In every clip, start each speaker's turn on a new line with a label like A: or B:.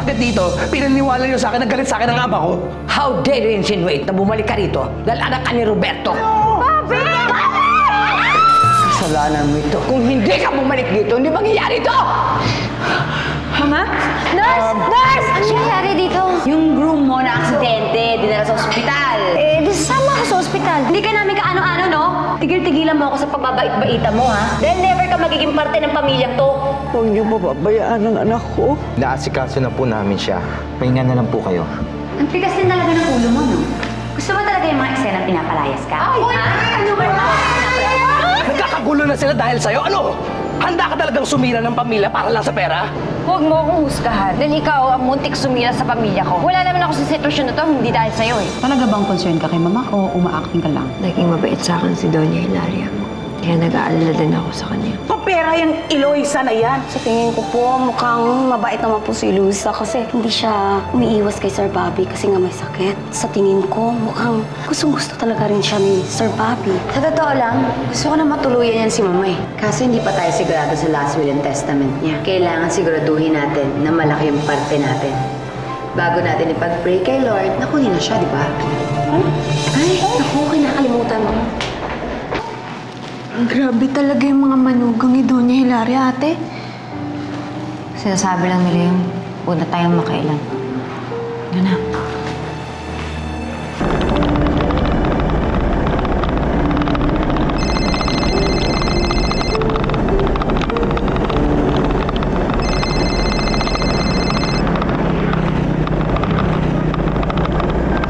A: umakyat dito, pinaniwala niyo sa akin, nagalit sa akin ang ama ko.
B: How dare you insinuate na bumalik ka rito dahil anak ka ni Roberto?
C: Bobby!
B: Kasalanan mo ito. Kung hindi ka bumalik dito, hindi mangyayari ito!
C: Mama? Nurse! Nurse! Ano nangyayari dito?
D: Yung groom mo na aksidente, dinala sa ospital.
C: Eh, di sasama ako sa ospital. Hindi ka namin kaano-ano, no?
D: Tigil-tigilan mo ako sa pagbabait-baita mo, ha? Dahil never ka magiging parte ng pamilyang to.
B: Huwag niyo pababayaan ang anak ko.
E: Naasikaso na po namin siya. Pahinga na lang po kayo.
D: Ang tigas din talaga ng ulo mo, no? Gusto mo talaga yung mga eksena pinapalayas ka? Ay, ha? Ano ba?
A: Nagkakagulo na sila dahil sa'yo. Ano? Handa ka talagang sumira ng pamilya para lang sa pera?
C: Huwag mo akong husgahan. Dahil ikaw ang muntik sumira sa pamilya ko. Wala naman ako sa sitwasyon na to, hindi dahil sa'yo eh.
F: Talaga bang concern ka kay mama o umaacting ka lang?
G: Naging mabait sa akin si Doña Hilaria. Kaya nag-aalala din ako sa kanya.
B: Papera yung Eloisa na yan.
H: Sa tingin ko po, mukhang mabait naman po si Luisa kasi hindi siya umiiwas kay Sir Bobby kasi nga may sakit. Sa tingin ko, mukhang gustong-gusto talaga rin siya ni Sir Bobby.
D: Sa totoo lang, gusto ko na matuluyan yan si Mama eh. Kaso hindi pa tayo sigurado sa last will and testament niya. Kailangan siguraduhin natin na malaki yung parte natin. Bago natin ipag-pray kay Lord, nakunin na siya, di ba? Ay, naku, kinakalimutan mo.
G: Grabe talaga yung mga manugang ni Doña Hilaria, ate.
F: Sinasabi lang nila yung una tayong makailan. Yun na.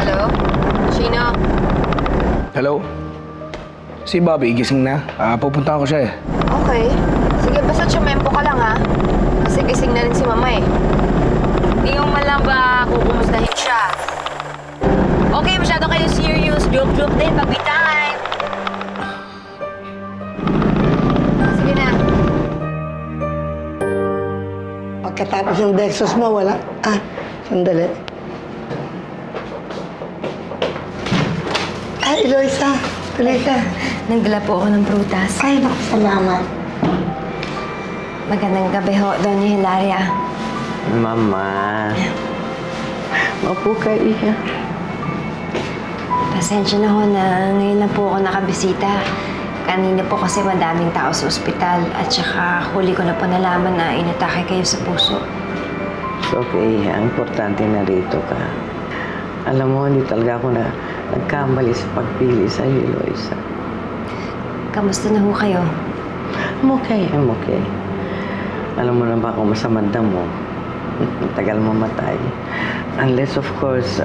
C: Hello? Chino?
A: Hello? Si Bobby, gising na. Pupunta ako siya eh.
C: Okay. Sige, basta tsumempo ka lang ha. Kasi gising na rin si Mama eh. Hindi mo man lang ba kukumustahin siya? Okay, masyado kayo serious. Joke-joke din, pag may time. Sige na.
I: Pagkatapos ng Dexos mo, wala. Sandali. Ay, Eloisa. Tuloy ka.
G: Nagdala po ako ng prutas.
I: Ay, naku, salamat.
G: Magandang gabi ho, Doña Hilaria.
B: Mama. Mapo ka, Iha.
G: Pasensya na ho na ngayon lang po ako nakabisita. Kanina po kasi madaming tao sa ospital at saka huli ko na po nalaman na inatake kayo sa puso.
B: It's okay, Iha. Ang importante na rito ka. Alam mo, hindi talaga ako nagkamali sa pagpili sa iyo, Eloisa.
G: Kamusta na ho kayo?
B: I'm okay. Alam mo na ba kung masamanda mo? Tagal mamatay. Unless, of course,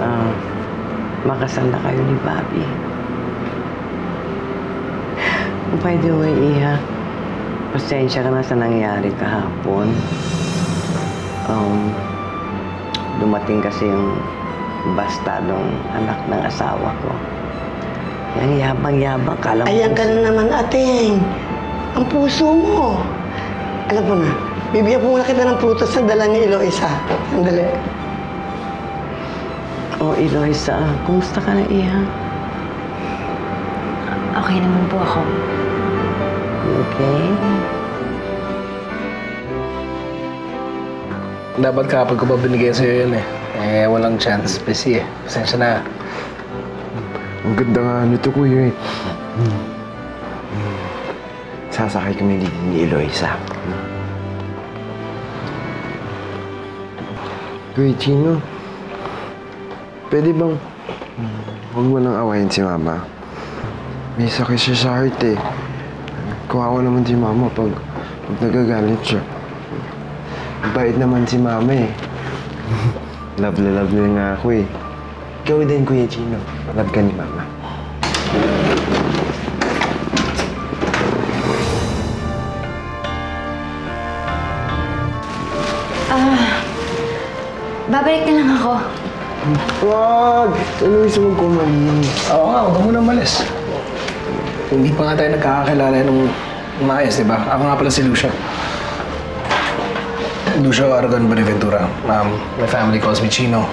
B: makasal na kayo ni Bobby. By the way, Iha, pasensya ka na sa nangyari kahapon. Dumating kasi yung bastadong anak ng asawa ko. Yang yabang-yabang, kala mo...
I: Ayan ka na naman, ating. Ang puso mo. Alam mo na, bibigyan po muna kita ng prutas na dala ni Eloisa. Sandali.
B: Oh, Eloisa, kumusta ka na, Iha?
G: Okay naman po ako.
B: Okay?
A: Dapat kapag ko pa binigay sa'yo yun eh. Walang chance. Busy eh. Pasensya na.
E: Ang ganda nga nito, kuya eh. Sasakay kami ni Eloisa. Kuya Chino, pwede bang huwag mo nang awayin si Mama? May sakit siya sa heart eh. Kawawa naman si Mama pag nagagalit siya. Bait naman si Mama eh. Love na nga ako eh. Ikaw din, Kuya Chino. Love ka ni Mama.
G: Babalik na lang ako.
E: Wag! Eloisa, huwag ko umalis.
A: Oo nga, huwag ka muna umalis. Hindi pa nga tayo nagkakakilala nung maayos, di ba? Ako nga pala si Lucio. Lucio Aragon Bonaventura. My family calls me Chino.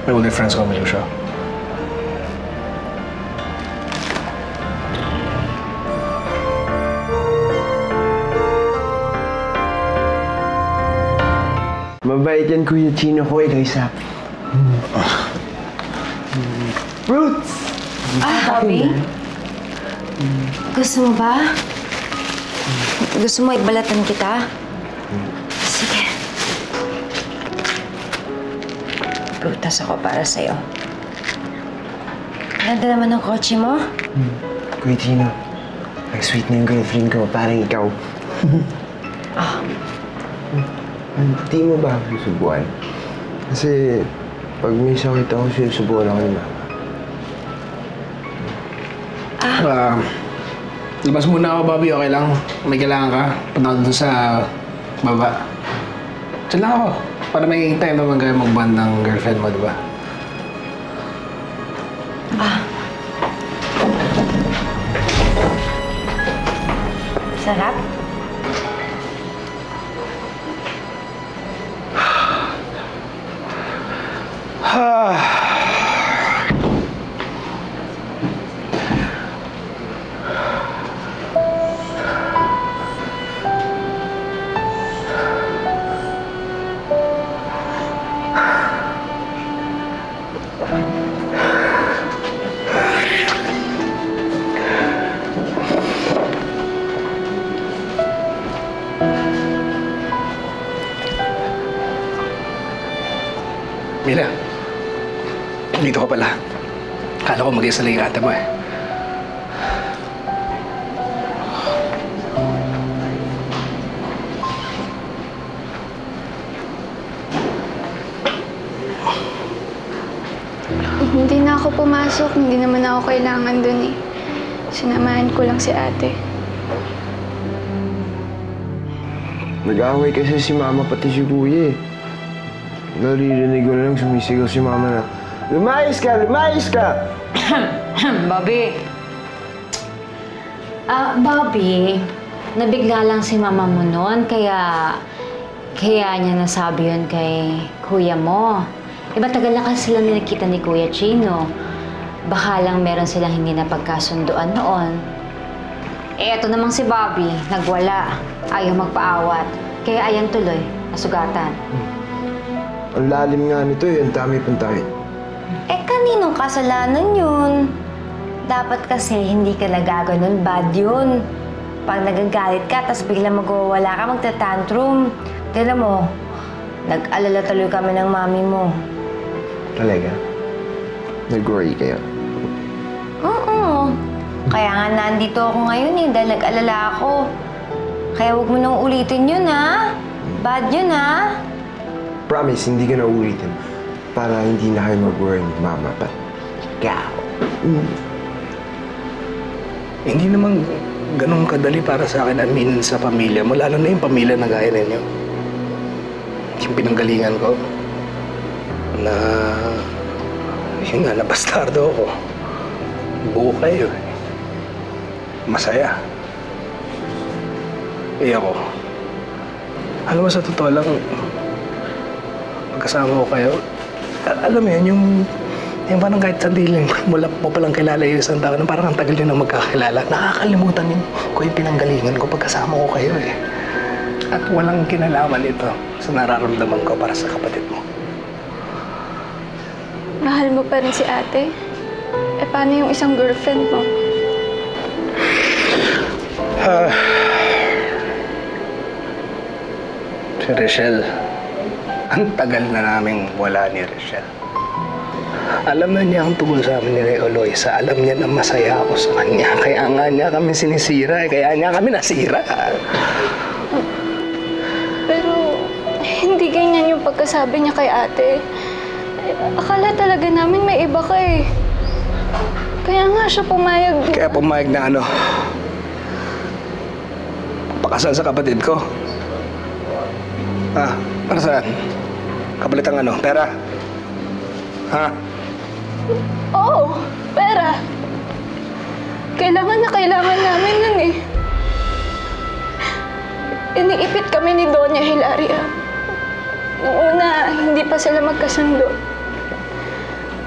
A: My older friends call me Lucio.
E: Mabait yan, Kuya Chino ko, Eloisa. Fruits!
G: Bobby? Gusto mo ba? Gusto mo ibalatan kita? Sige. Prutas ako para sa'yo. Ganda naman ng kotse mo.
E: Kuya Chino, ang sweet na yung girlfriend ko, parang ikaw. Di mo ba ako susubuan? Kasi pag may sakit ako, sinusubuan ako ni Mama.
A: Labas muna ako, Bobby. Okay lang. May kailangan ka. Punta ko dun sa baba. Diyan lang ako. Para may time naman kayo mag-bond ng girlfriend mo, di ba?
G: Sarap.
A: Mila, dito ka pala. Akala ko mag-isa lang yung ate mo eh.
J: Hindi na ako pumasok. Hindi naman ako kailangan dun eh. Sinamahan ko lang si ate.
E: Nag-aaway kasi si Mama pati si Kuya eh. Naririnig ko na lang sumisigaw si Mama na, "Lumayas ka! Lumayas ka!"
F: Bobby. Bobby, nabigla lang si mama mo noon, kaya niya nasabi yun kay kuya mo. Tagal na kasi sila nakita ni Kuya Chino. Baka lang meron silang hindi napagkasunduan noon. Eto namang si Bobby, nagwala. Ayaw magpaawat. Kaya ayan tuloy, nasugatan.
E: Ang lalim nga nito eh, ang dami pang tayo.
G: Kaninong kasalanan yun? Dapat kasi hindi ka nagaganon, bad yun. Pag nagagalit ka, tas biglang magwawala ka, magta-tantrum. Tignan mo, nag-alala tuloy kami ng mami mo.
E: Talaga? Nag-worry kayo?
G: Oo. Kaya nga nandito ako ngayon eh, dahil nag-alala ako. Kaya huwag mo nang ulitin yun, ha? Bad yun, ha?
E: Promise, hindi ka na ulitin. Para hindi na kayo mag-worry ni Mama, but ikaw.
A: Hindi naman ganun kadali para sa akin aminin sa pamilya mo, lalo na yung pamilya na gaya ninyo. Yung pinanggalingan ko, na yun nga, nabastardo ako. Buo kayo eh. Masaya. Eh ako, alam mo sa totoo lang, pagkasama ko kayo, alam mo yun, yung parang kahit sandili mula po palang kilala yung isang tao, parang ang tagal nyo na magkakilala, nakakalimutan ko yung pinanggalingan ko pagkasama ko kayo eh. At walang kinalaman ito sa nararamdaman ko para sa kapatid mo.
J: Mahal mo pa rin si ate? Paano yung isang girlfriend mo?
A: Si Rachel, ang tagal na naming wala ni Rachel. Alam na niya ang tungkol sa amin ni Eloisa. Alam niya na masaya ako sa kanya. Kaya nga niya kami sinisira. Kaya niya kami nasira.
J: Pero hindi ganyan yung pagkasabi niya kay ate. Akala talaga namin may iba ka eh. Kaya nga siya pumayag.
A: Kaya pumayag na ano? Pakasal sa kapatid ko. Ha? Para saan? Kapalit ang ano? Pera? Ha?
J: Oo, pera. Kailangan na kailangan namin nun eh. Iniipit kami ni Doña Hilaria. Noong una, hindi pa sila magkasundo.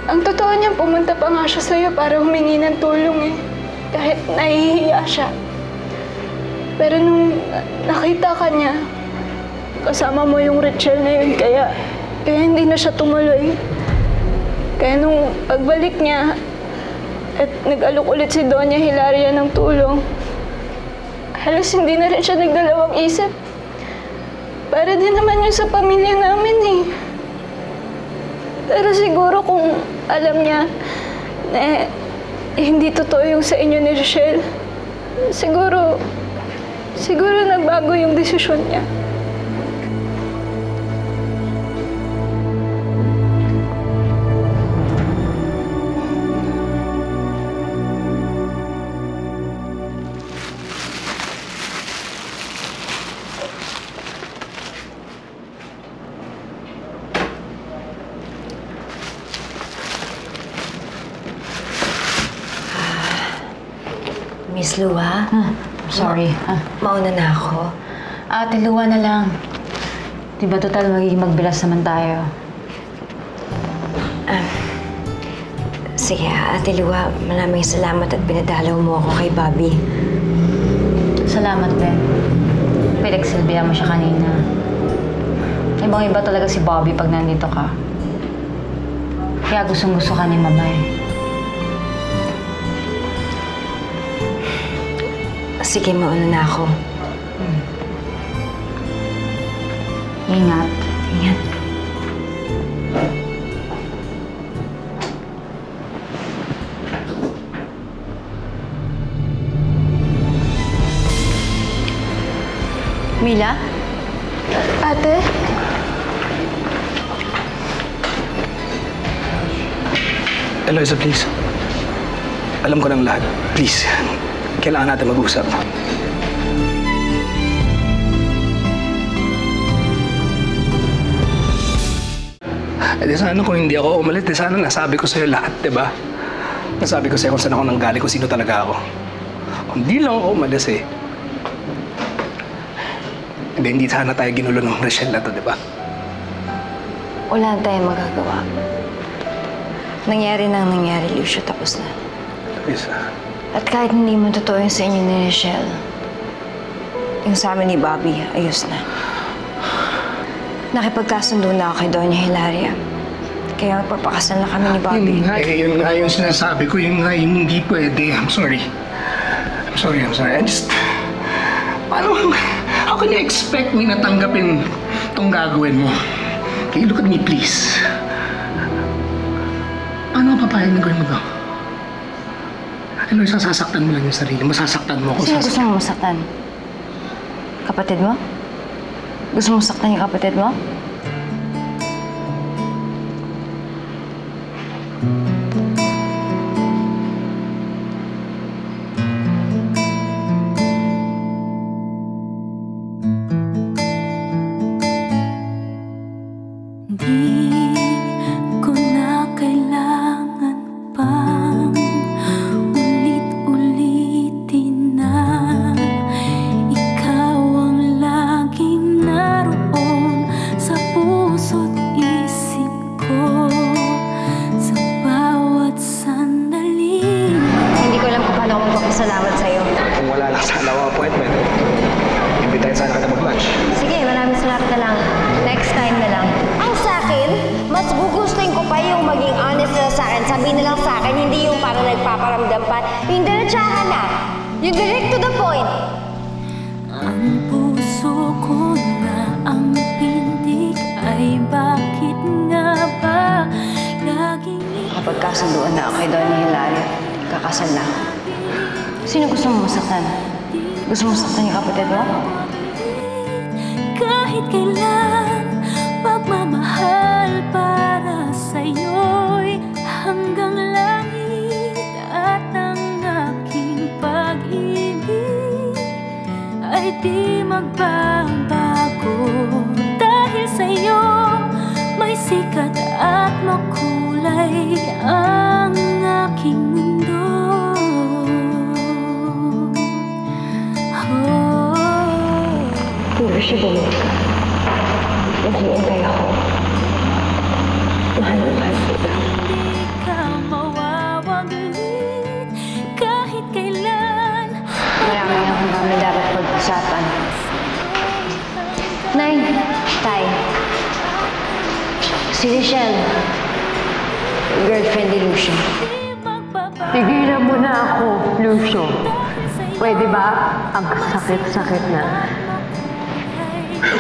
J: Ang totoo niya, pumunta pa nga siya sa'yo para humingi ng tulong eh. Kahit nahihiya siya. Pero nung nakita ka niya, kasama mo yung Richelle na yun, kaya hindi na siya tumuloy. Kaya nung pagbalik niya, at nag-alok ulit si Doña Hilaria ng tulong, halos hindi na rin siya nagdalawang isip. Para din naman yun sa pamilya namin eh. Pero siguro kung alam niya na hindi totoo yung sa inyo ni Richelle, siguro nagbago yung desisyon niya.
G: Miss Lua?
F: Sorry.
G: Mauna na ako.
F: Ate Lua na lang. Diba total magiging magbilas naman tayo?
G: Sige, Ate Lua, maraming salamat at pinadalaw mo ako kay Bobby.
F: Salamat din. Pinagsilbihan mo siya kanina. Ibang-iba talaga si Bobby pag nandito ka. Kaya gustong-gusto ka ni Mama eh.
G: Sige, mauna na ako.
F: Ingat.
G: Ingat.
F: Mila?
J: Ate?
A: Eloisa, please. Alam ko ng lahat. Please. Kailangan natin mag-usap. Eh di sana kung hindi ako umalit, di sana nasabi ko sa'yo lahat, di ba? Nasabi ko sa'yo kung saan ako nanggaling, kung sino talaga ako. Kung di lang ako umalis eh. Hindi sana tayo ginulo ng Richelle na to, di ba?
G: Wala tayong magagawa. Nangyari nang nangyari, Lucio. Tapos na.
A: Eloisa.
G: At kahit hindi mo totoo yung sa inyo ni Richelle, yung sa amin ni Bobby, ayos na. Nakipagkasundo na ako kay Doña Hilaria. Kaya magpapakasal na kami ni Bobby.
A: Yun nga yung sinasabi ko, yun nga yung hindi pwede. I'm sorry. I just... Paano... How can you expect me na tanggapin itong gagawin mo? Okay, look at me, please. Paano ka papayag na gawin mo to? Eloisa, sasaktan mo lang yung sarili. Masasaktan mo ako.
G: Sino gusto mo masaktan? Kapatid mo? Gusto mo saktan yung kapatid mo?
J: Salamat sa'yo.
A: Kung wala lang sana ako appointment, imbitahin sana kita mag-lunch.
J: Sige, maraming salamat na lang. Next time na lang.
G: Ang sa akin, mas gugustuhin ko pa yung maging honest na sa akin. Sabihin na lang sa akin, hindi yung parang nagpaparamdam pa. Yung diretsahan na. Yung direct to the point.
K: Ang puso ko na ang pintig ay bakit nga ba laging...
G: Kapag kasunduan na ako kay Doña Hilaria, kakasal na ako. Sino gusto mo masaktan? Gusto mo masaktan yung kapatid mo?
K: Kahit kailan, pagmamahal para sa'yo'y hanggang langit. At ang aking pag-ibig ay di magbabago. Dahil sa'yo, may sikat at makulay ang aking mundo.
J: Hindi siya bumalik ka. Naghihintay ako. Mahal na mahal kita.
K: Hindi ka mawawaglit kahit kailan.
G: Marami akong kami dapat pag-usapan. Nay, Tay. Si Michelle. Girlfriend ni Lucio.
B: Tigilan mo na ako, Lucio. Pwede ba? Ang sakit-sakit na.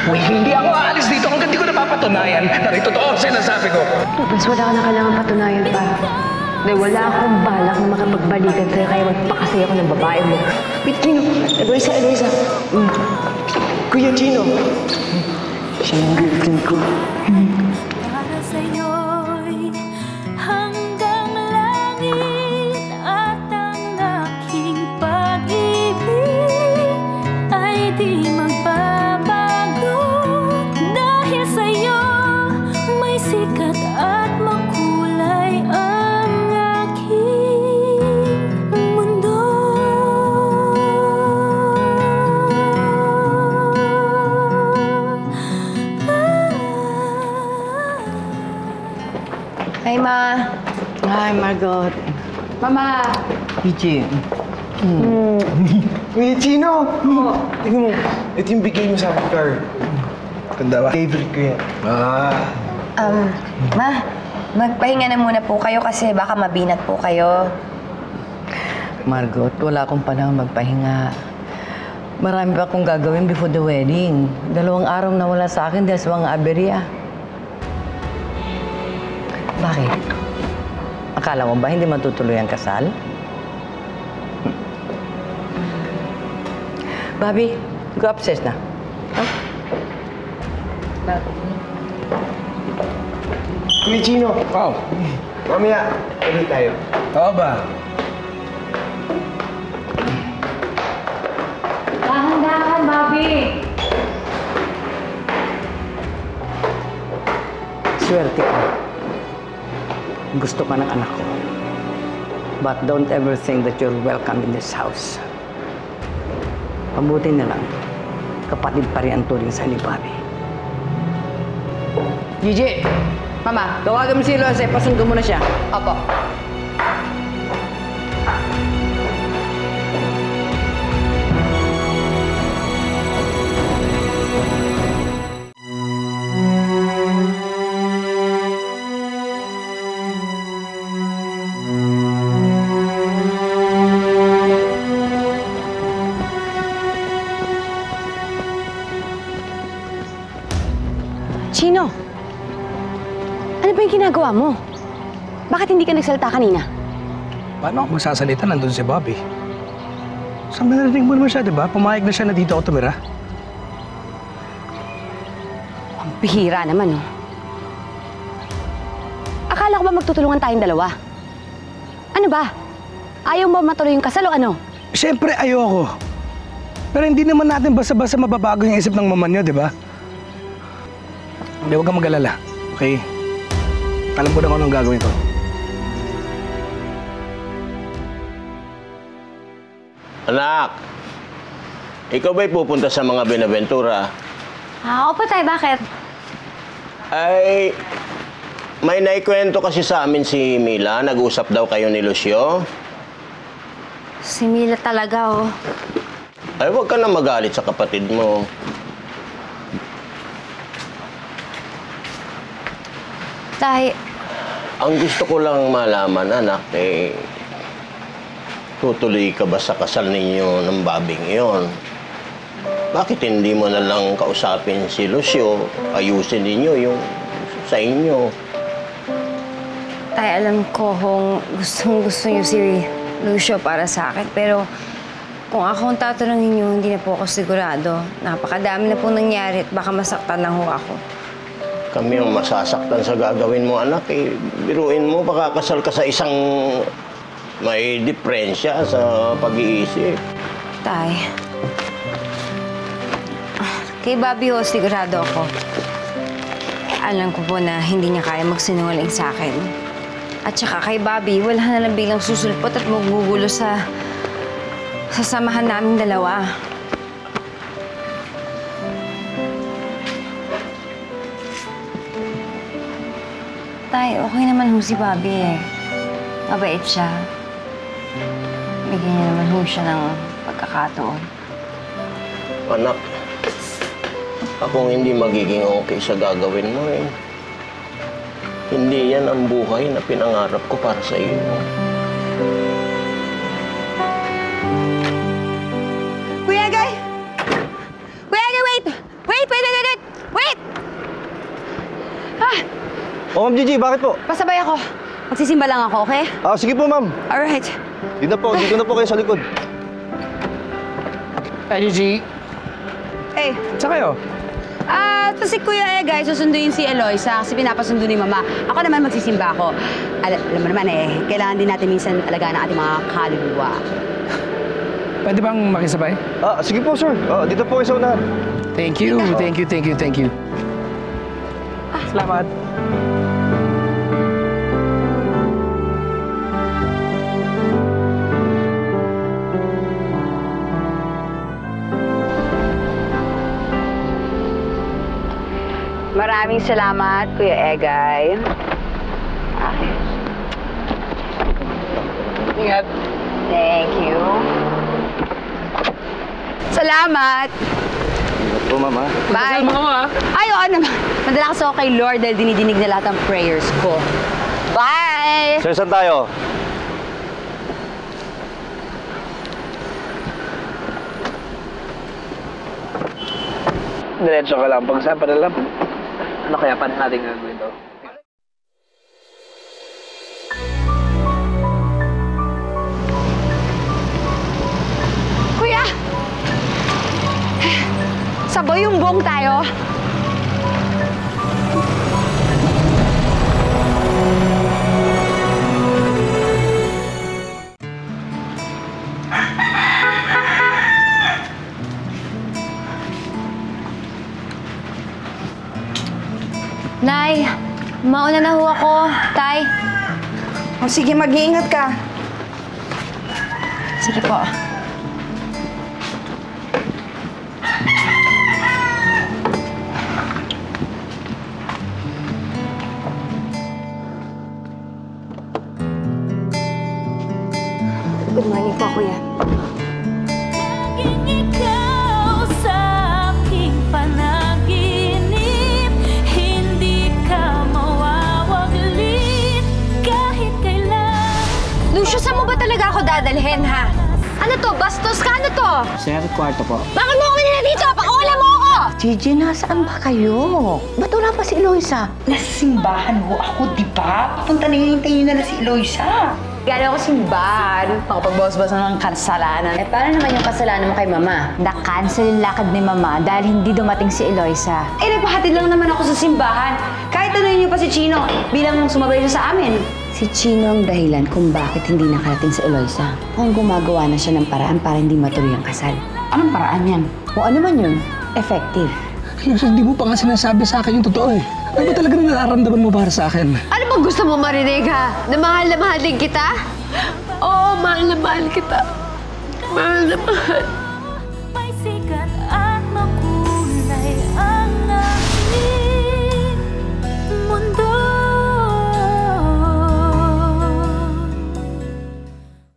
A: Uy, hindi ako aalis dito hanggang di ko napapatunayan na rin totoo ang sinasabi ko.
G: Mas wala ka na kailangan patunayan pa. Dahil wala akong balak na makapagbalikan sa'yo kaya magpakasaya ko ng babae mo.
I: Wait, Chino. Eloisa. Kuya Chino. Siya yung girlfriend ko.
K: Para sa'yo'y hanggang langit at ang aking pag-ibig ay di magbabago. Dahil sa'yo may sikat at makulay ang aking mundo.
G: Hi, Ma.
B: Hi, Margot.
G: Mama.
E: Pichi. Kuya Chino! Tingnan mo, ito yung bigay mo sa akin car.
A: Ganda ba?
E: Favorite ko yan.
D: Ma, magpahinga na muna po kayo kasi baka mabinat po kayo.
B: Margot, wala akong panahon magpahinga. Marami pa akong gagawin before the wedding. 2 araw na wala sa akin dahil sa mga aberya. Bakit? Akala mo ba hindi matutuloy ang kasal? Bobby, go upstairs na.
E: Kuya Chino!
A: Wow.
E: Mamaya, ulit tayo.
A: Oo ba?
F: Dahan-dahan, Bobby!
B: Swerte ka. Gusto ka ng anak ko. But don't ever think that you're welcome in this house. Mabuti na lang, kapatid pa rin ang turing sa ni Bobby. Gigi! Mama, tawagan mo si Lose, pasundo mo na siya.
D: Opo.
G: Chino, ano ba yung ginagawa mo? Bakit hindi ka nagsalita kanina?
A: Paano ako magsasalita? Nandun si Bobby. Sa narinig mo naman siya, di ba? Pumayag na siya na dito ako tumira.
G: Ang bihira naman, oh. Akala ko ba magtutulungan tayong dalawa? Ano ba? Ayaw mo matuloy yung kasal o ano?
A: Siyempre, ayoko. Pero hindi naman natin basta-basta mababago yung isip ng mama niyo, di ba? Hindi, huwag kang mag-alala. Okay? Alam ko na kung anong gagawin ko.
L: Anak, ikaw ba'y pupunta sa mga Benaventura?
G: Opo tay, bakit?
L: Ay, may naikwento kasi sa amin si Mila. Nag-usap daw kayo ni Lucio.
G: Si Mila talaga, oh.
L: Ay, huwag ka na magalit sa kapatid mo.
G: Tay,
L: Ang gusto ko lang malaman, anak, tutuloy ka ba sa kasal ninyo ng babing iyon? Bakit hindi mo na lang kausapin si Lucio? Ayusin ninyo yung sa inyo.
G: tay, alam ko kung gustong-gusto niyo si Lucio para sa akin. Pero kung ako ang tatanungin niyo, hindi na po ako sigurado. Napakadami na po nangyari at baka masaktan lang ho ako.
L: Kami ang masasaktan sa gagawin mo, anak. Biruin mo, baka kasal ka sa isang may diferensya sa pag-iisip.
G: Tay, kay Bobby ho, sigurado ako. Alam ko po na hindi niya kaya magsinungaling sa akin. At saka kay Bobby, wala na lang biglang susulpot at magugulo sa samahan naming dalawa. Tay, okay naman ho si Bobby eh. Mabait siya. Bigyan niya naman ho siya ng pagkakataon.
L: Anak, akong hindi magiging okay sa gagawin mo eh. Hindi yan ang buhay na pinangarap ko para sa iyo.
D: Kuya Egay! Kuya Egay, wait! Wait!
M: Oh, Ma'am Gigi, bakit po?
D: Pasabay ako. Magsisimba lang ako, okay?
M: Sige po, ma'am.
D: Alright.
M: Dito na po kayo sa likod.
A: Ay, Gigi.
D: Hey.
A: Saan kayo?
D: So si Kuya Egay, susunduin si Eloisa kasi pinapasundo ni Mama. Ako naman magsisimba ako. Alam mo naman kailangan din natin minsan alagaan ang ating mga kaluluwa.
A: Pwede bang makisabay?
M: Sige po, sir. Dito po kayo sa unahan.
A: Thank you. Salamat.
D: Maraming salamat, Kuya Egay.
A: Ingat.
D: Thank you. Salamat.
M: Ingat po, ma'am, ha?
D: Bye. Ay, oo naman. Madala kasi ako kay Lord dahil dinidinig na lahat ng prayers ko. Bye!
M: Sir, saan tayo?
A: Diretso ka lang. Pag-usapan na lang. Ano kaya pa natin gagawin to?
D: Kuya! Sabay yung buong tayo.
G: Nay, mauna na ho ako. Tay.
D: Sige, mag-iingat ka.
G: Sige po.
D: Good morning po, Kuya.
K: Laging ikaw sa aking panaginip, hindi ka mawawaglit kahit kailan.
G: Lucio, saan mo ba talaga ako dadalhin, ha? Ano to? Bastos ka? Ano to?
A: Sir, kwarto po.
G: Bakit mo ako nila dito? Pakulam mo ako!
B: Gigi, nasaan ba kayo? Ba't wala pa si Eloisa?
I: Nasa simbahan ho ako, di ba? Papunta na hintayin na si Eloisa.
D: Galing ako simbahan. Makapagbawas-bawas ng kasalanan. Paano naman yung kasalanan mo kay Mama?
F: Na-cancel yung lakad ni Mama dahil hindi dumating si Eloisa.
D: Nagpahatid lang naman ako sa simbahan. Kahit ano niyo pa si Chino, bilang sumabay siya sa amin.
N: Si Chino ang dahilan kung bakit hindi nakarating si Eloisa. Kung gumagawa na siya ng paraan para hindi matuloy ang kasal.
I: Anong paraan yan?
N: Kung ano man yun, effective.
A: Eloisa, hindi mo pa nga sinasabi sa akin yung totoo eh. Ano ba talaga nararamdaman mo para sa akin?
C: Ano bang gusto mo marinig, ha? Na mahal din kita? Oo, mahal na mahal kita. Mahal na mahal.